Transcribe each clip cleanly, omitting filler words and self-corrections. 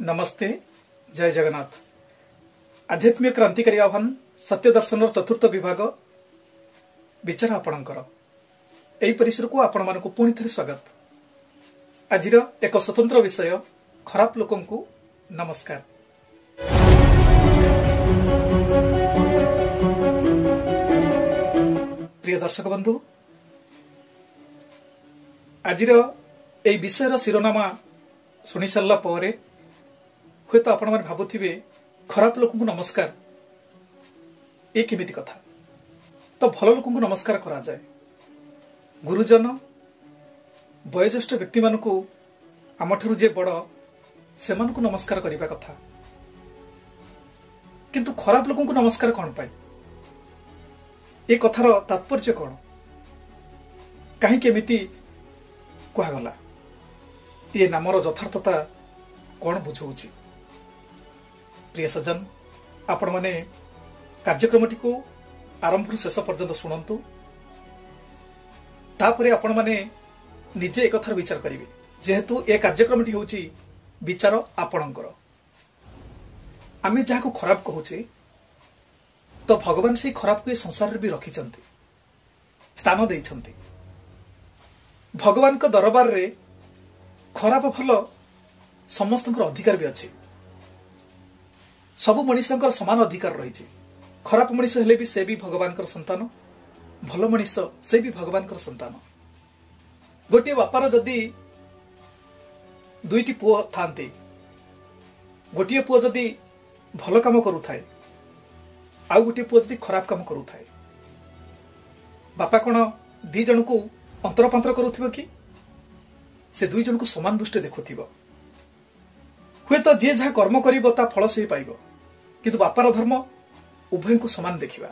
नमस्ते जय जगन्नाथ। आध्यात्मिक क्रांतिकारी आह्वान सत्य दर्शन चतुर्थ विभाग विचार आपणकर एही परिसर को आपण मानक पुणी थे स्वागत। आज एक स्वतंत्र विषय खराब लोकों को नमस्कार। प्रिय दर्शक बंधु, आज विषय शिरोनामा शुणी सारा पर हे तो आपण मैंने भावुवे खराब लोक को नमस्कार ये केमिति कथा। तो भल लोक को नमस्कार करा जाए। गुरुजन वयोज्येष्ठ व्यक्ति मान को आम ठू जे बड़ से नमस्कार करने कथा, किंतु खराब लोक को नमस्कार कौन पाए? ये कथार तात्पर्य कौन, कहीं केमिति कहगला, ये नामर यथार्थता कौन बुझाऊँ? प्रिय सज्जन, आपण माने कार्यक्रमटी को आरंभ शेष पर्यंत शुणु, तापरे आपण माने निजे एक कथार विचार करिवे। जेहेतु ए कार्यक्रमटी होची विचार आपणकर, आमे जाहाको खराब कहूचे तो भगवान से खराब को ए संसार भी रखिछंती, स्थान देइछंती। भगवान को दरबार रे खराब भल समस्त अधिकार भी अच्छी। सबु मनुष्य समान अधिकार रही। खराब मनुष्य हेले भी से भी भगवान संतान, भल मनुष्य से भी भगवान संतान। गोटे बापार जदि दुईटी पुओ थांती, गोटे पुओ जदि भल काम करुथाए आउ गोटे पुओ जदि खराब काम करुथाए, बापा कौन दी जन को अंतरपांतर करुथिबो कि से दुई जन को समान दृष्टि देखुथिबो? हुए तो जे जहाँ कर्म करिबो ता फल से पाइबो, किंतु बापार धर्म उभय को समान देखिबा।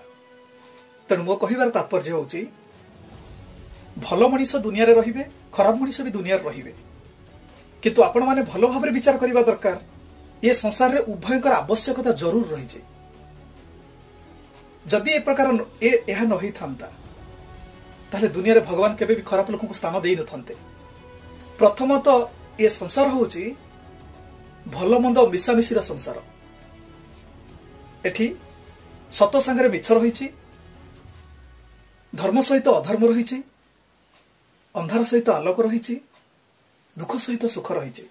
तेणु मो कहिबार तात्पर्य होउची भल मनीष दुनिया रे रहिबे, खराब मनीष भी दुनिया रे रहिबे, किंतु आपण माने भल भाबरे विचार करिबा दरकार। ये संसार रे उभयकर आवश्यकता जरूर रहिছে। जदि ए प्रकार एहा न होई थांता ताले दुनिया रे भगवान केबे भी खराब लोक को स्थान देई न थांते। प्रथम तो ये संसार होउची भल मंद मिशामिशीर संसार। एठी सत संगे मिछ रही, धर्म सहित अधर्म रही, अंधार सहित आलोक रही, दुख सहित सुख रही।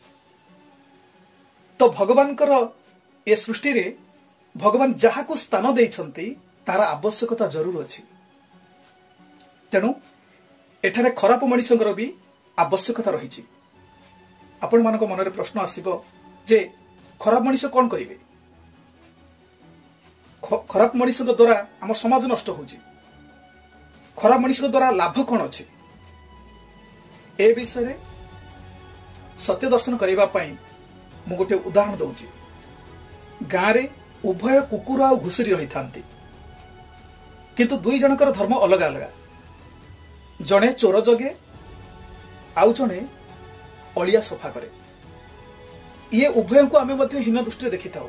तो भगवान ए सृष्टि रे भगवान जहा को स्थान देइछंती तार आवश्यकता जरूर अछि। तेणु एठारे खराब मनुष्यंकर भी आवश्यकता रही। आपण मानक मन रे प्रश्न आसीबो जे खराब मनुष्य कौन करिवे? खराब मनुष्य द्वारा आम समाज नष्ट होउची। खराब मनुष्य द्वारा लाभ कौन अछि? ए विषय रे सत्य दर्शन करिबा पई मु गोटे उदाहरण दउची। गाँ रे उभय कुकुर आ घुसुरी रही थांती, किंतु दुई जनकर धर्म अलग अलग। जणे चोर जगे आउ जणे अलिया सफा करे। ये उभय को आमे मध्य हीन दृष्टि देखि थाउ।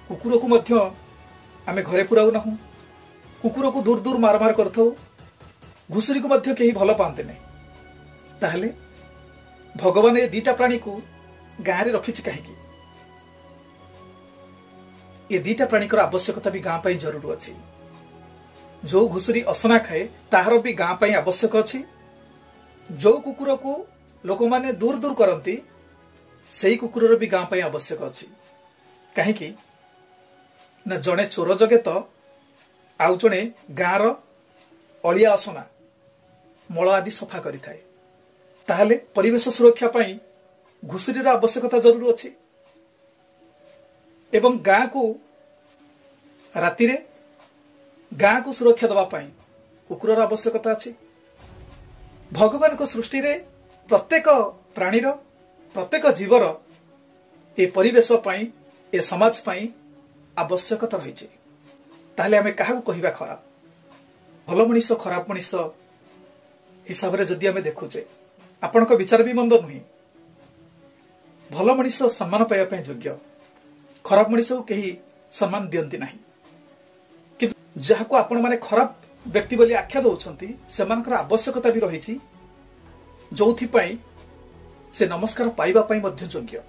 कुकुर को मध्य आमे घरे पुराउ ना, कुकुर को दूर दूर मार मार करथाउ, घुसुरी को मध्य केही भल पाते नहीं। ताहले भगवान ये दीटा प्राणी को गाँ रे रखिछि काहेकि? ये दीटा प्राणी कर आवश्यकता भी गाँ पई जरूर अछि। जो घुसुरी असना खाए ताहार भी गाँ पई आवश्यक अछि। जो कुकुर को लोक माने दूर दूर करती से कुकुर भी गाँ पई आवश्यक अछि। काहेकि ना जड़े चोर जगे तो आउ जड़े गाँर अलिया असना मल आदि सफा करि थाए। ताहले परिवेश सुरक्षा पाई घुसुरीर आवश्यकता जरूर अछि। एवं गाँ को राति रे गाँ को सुरक्षा दबा पाई कुकुरर आवश्यकता अछि। भगवान को सृष्टि रे प्रत्येक प्राणीर प्रत्येक जीवर ए परिवेश पाई ए समाज पाई आवश्यकता रही। ताहले आमे काहाकू कहिबा खराब? भल मनुष्य खराब मनुष्य हिसाब रे जदि आमे देखुचे आपनक विचार भी मंद नुही। भल मनुष्य सम्मान पाइबा पई योग्य, खराब मनुष्य को केही सम्मान दियंती नाही। किंतु जाहाको आपण माने खराब व्यक्ति बोली आख्या दउछंती सेमानकर आवश्यकता भी रही, जोथि पई से नमस्कार पाइबा पई मध्य योग्य।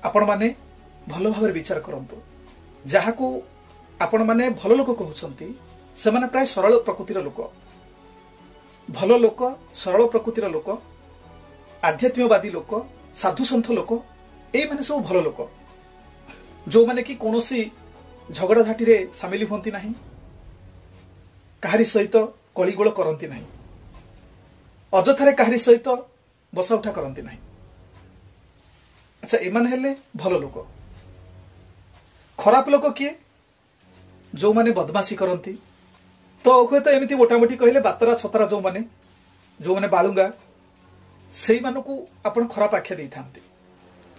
आपण माने भल भाव विचार करंतु जहा को आपण माने भल लोक कहउछंती से माने प्राय सरल प्रकृतिर लोक भल लोक सरल प्रकृतिर लोक आध्यात्मिकवादी लोक साधु सन्थ लोक ए माने सब भल लोक जो माने कि कोनोसी झगड़ा झाटी रे शामिल होंती नहीं काहारी सहित कलिगोल करती नहीं अजथारे काहारी सहित बसा उठा करती नहीं। अच्छा एमान हेले भल लोक खराब लोक किए जो माने बदमाशी करती तो हुए तो एमती मोटामोटी कहले बातरा छतरा जो माने बालुंगा से आपण खराब आख्या दे था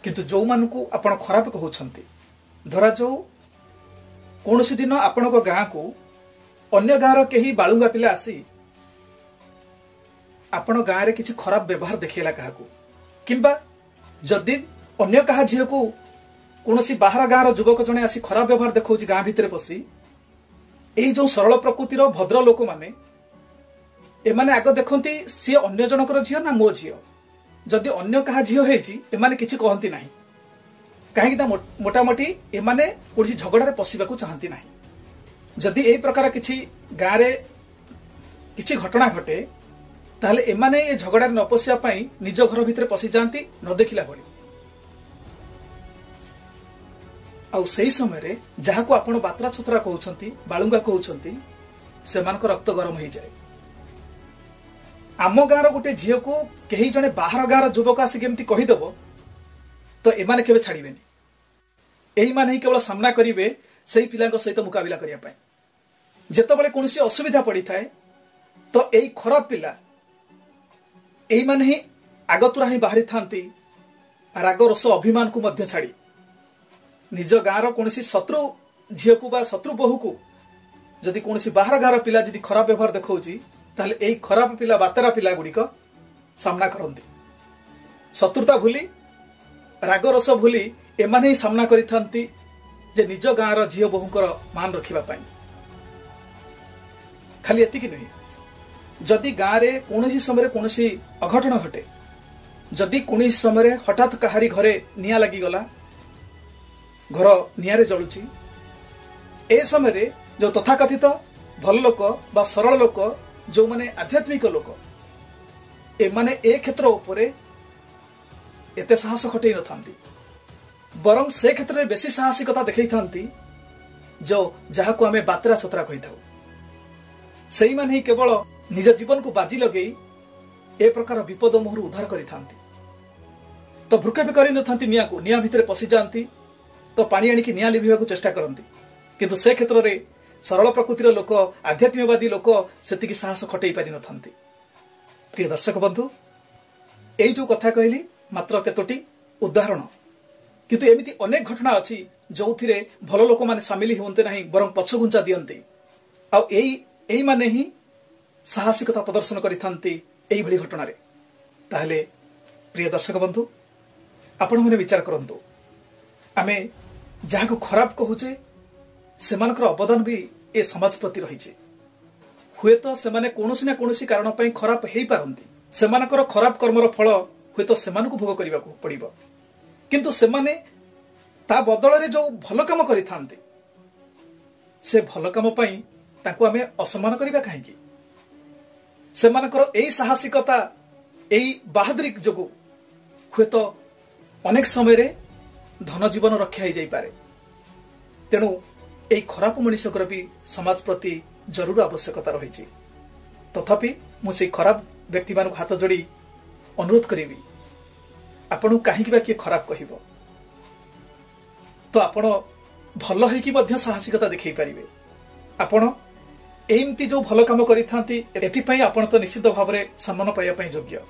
किंतु जो मानू आपण खराब कहउछंती धरा जो कौन दिन आपण गाँ को अन्य गाँव कहीं बालुंगा पिला आसी आपण गाँव में किसी खराब व्यवहार देखला क्या किंबा जदि अन्य कहा झील को कौन बाहर गाँव युवक जड़े आसी खराब व्यवहार देखा गाँ भितर पशि यही जो सरल प्रकृतिर भद्र लोक माने एमाने आग देखती सी अन्य जनकर झील ना मो झील जदि अन्य कहा झील होमाने किसी कहती ना कहीं मोटामोटी एमाने कौन झगड़े पशिबा चाहती ना जदि यही प्रकार किसी गाँव में किसी घटना घटे ताहले एमाने ये झगड़ा न पशिया निज घर भितर पशि जाती न देखला भली आउ सही समय जहाँ को आपण बात्रा छुतरा कहउछंती बालुंगा कहउछंती सेमानक रक्त गरम हो जाए। आम गाँव गोटे झील को कहीं जड़े बाहर गाँव युवक आसिक एमती कहीदेव तो एमाने केबे छाड़िबेनी एही माने ही केवल सामना करिवे सेही पिलांक सहित मुकाबिला करिया पाए जेतबेले कोनोसी असुविधा पड़ी थाए तो एही खराब पिला एही माने ही आगतुरा ही बाहरी थांती राग रस अभिमान को मध्य छाड़ी निज गाँव कौन शत्रु झील को बा शत्रु बहु को जदि कौन बाहर गाँव पिला जदि खराब व्यवहार देखौची ताहले एही खराब पिला बातेरा पिला गुड़िक सामना करती शत्रुता भूली राग रस भूली एमाने ही सामना करिथांती जे निज गाँव झील बहुंकर मान रखिबा पाई खाली एतिकी नुहे जदि गाँव में कौन समय कौन अघटन घटे जदि कौन समय हठात कहारी घरे निया लगिगला घर निआरे जलुची ए समय जो तथाकथित भल लोक बा सरल लोक जो माने आध्यात्मिक लोक एमाने ए क्षेत्र उपरे एते साहस खटै न थांती बरं से क्षेत्र में बेसी साहसिकता देखै थांती जो जहा को आमे बात्रा छतरा कहि थाउ सही माने ही केवल निज जीवन को बाजी लगे ए प्रकार विपद मोहर उद्धार करि थांती तो भ्रुके भी करि न थांती निया को निया भितर पसि जानती तो पानी आनिकी निया लिभिबा को चेष्टा करती किंतु से क्षेत्र में सरल प्रकृतिर लोक आध्यात्मिकवादी लोक सेतिकी साहस खटै पारि न थांती। प्रिय दर्शक बंधु एई जो कथा कहली मात्र केतोटी उदाहरण किंतु एमिति अनेक घटना अछि जोथिरे भल लोक माने सामिल होंते नाही बरं पछगुंचा दियंती आ एई माने ही साहसिकता प्रदर्शन करिथांती एई भली घटना रे ताहले प्रिय दर्शक बंधु आपण माने विचार करंतु आमे जहा को खराब कहूचे सेमानकर अवदान भी ए समाज प्रति रही हुए तो सेमाने कोनोसी ना कोनोसी कारण पई खराब हेई पारंती सेमानकर खराब कर्मर फल हुए तो सेमानकु भोग करिबा को पड़िबो किंतु सेमाने ता बदल रे जो भल काम करिथांती से भल काम पई ताको आमे असम्मान करिबा काहेकि सेमानकर एई साहसिकता एई बहादुरी जोगु हुए तो अनेक समय रे धन जीवन रक्षा हो जाई पारे तेणु एई खराब मनुष्यकर भी समाज प्रति जरूर आवश्यकता रही तथापि मुझे खराब व्यक्ति मान हाथ जोड़ी अनुरोध करी आपण कहीं किए खराब कह तो आपण भल हो साहसिकता देखई पारे आपण एमती जो भल काम करें आपण तो निश्चित भाव में सम्मान पाइबा योग्य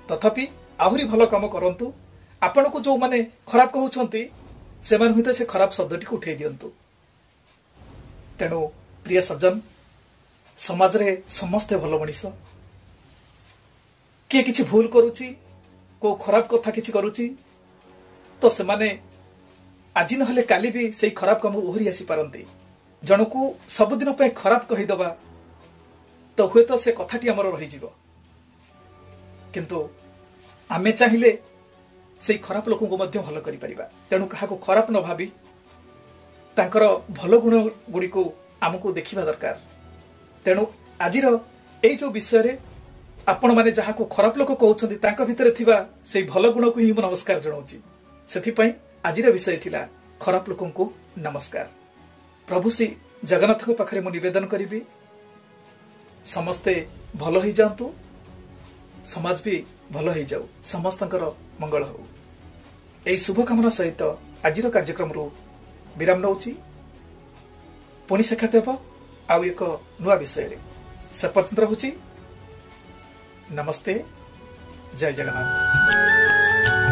तथापि आहरी भल काम करंतु आपण को जो माने खराब कहउछंती से मान हुई से खराब शब्दटी को उठे दियंतु तेणु प्रिय सज्जन समाज रे समस्ते भल मनीष किए किछि भूल करुची को खराब कथा किछि करुची तो से माने आज नहले काली भी से खराब काम ओहरी आसी पारंती जन को सबुदिन पे खराब कहीदबा तो हुए तो से कथाटी आमर रही किंतु आमे चाहिले से खराब लोक को भल कर तेणु क्या खराब न भावी तांकर भल गुण गुड़ी को आमको देखा दरकार। तेणु आज जो विषय रे आपण माने जहा को खराब लोक कहउछन्ती तांका भितरे थिबा से भल गुण को ही नमस्कार जनाउछि। सेथिपई आजिर विषय थिला खराब लोक को नमस्कार। प्रभु श्री जगन्नाथ को पाखरे मु निवेदन करिबी समस्ते भल ही जातु, समाज भी भल ही जाऊ, समस्तंकर मंगल हो। एई शुभकामना सहित आजिर कार्यक्रम रु विराम नउछि। पुणी साक्षात हेब आउ एक नुआ विषय रे। से पर्यंत रहुछि। नमस्ते, जय जगन्नाथ।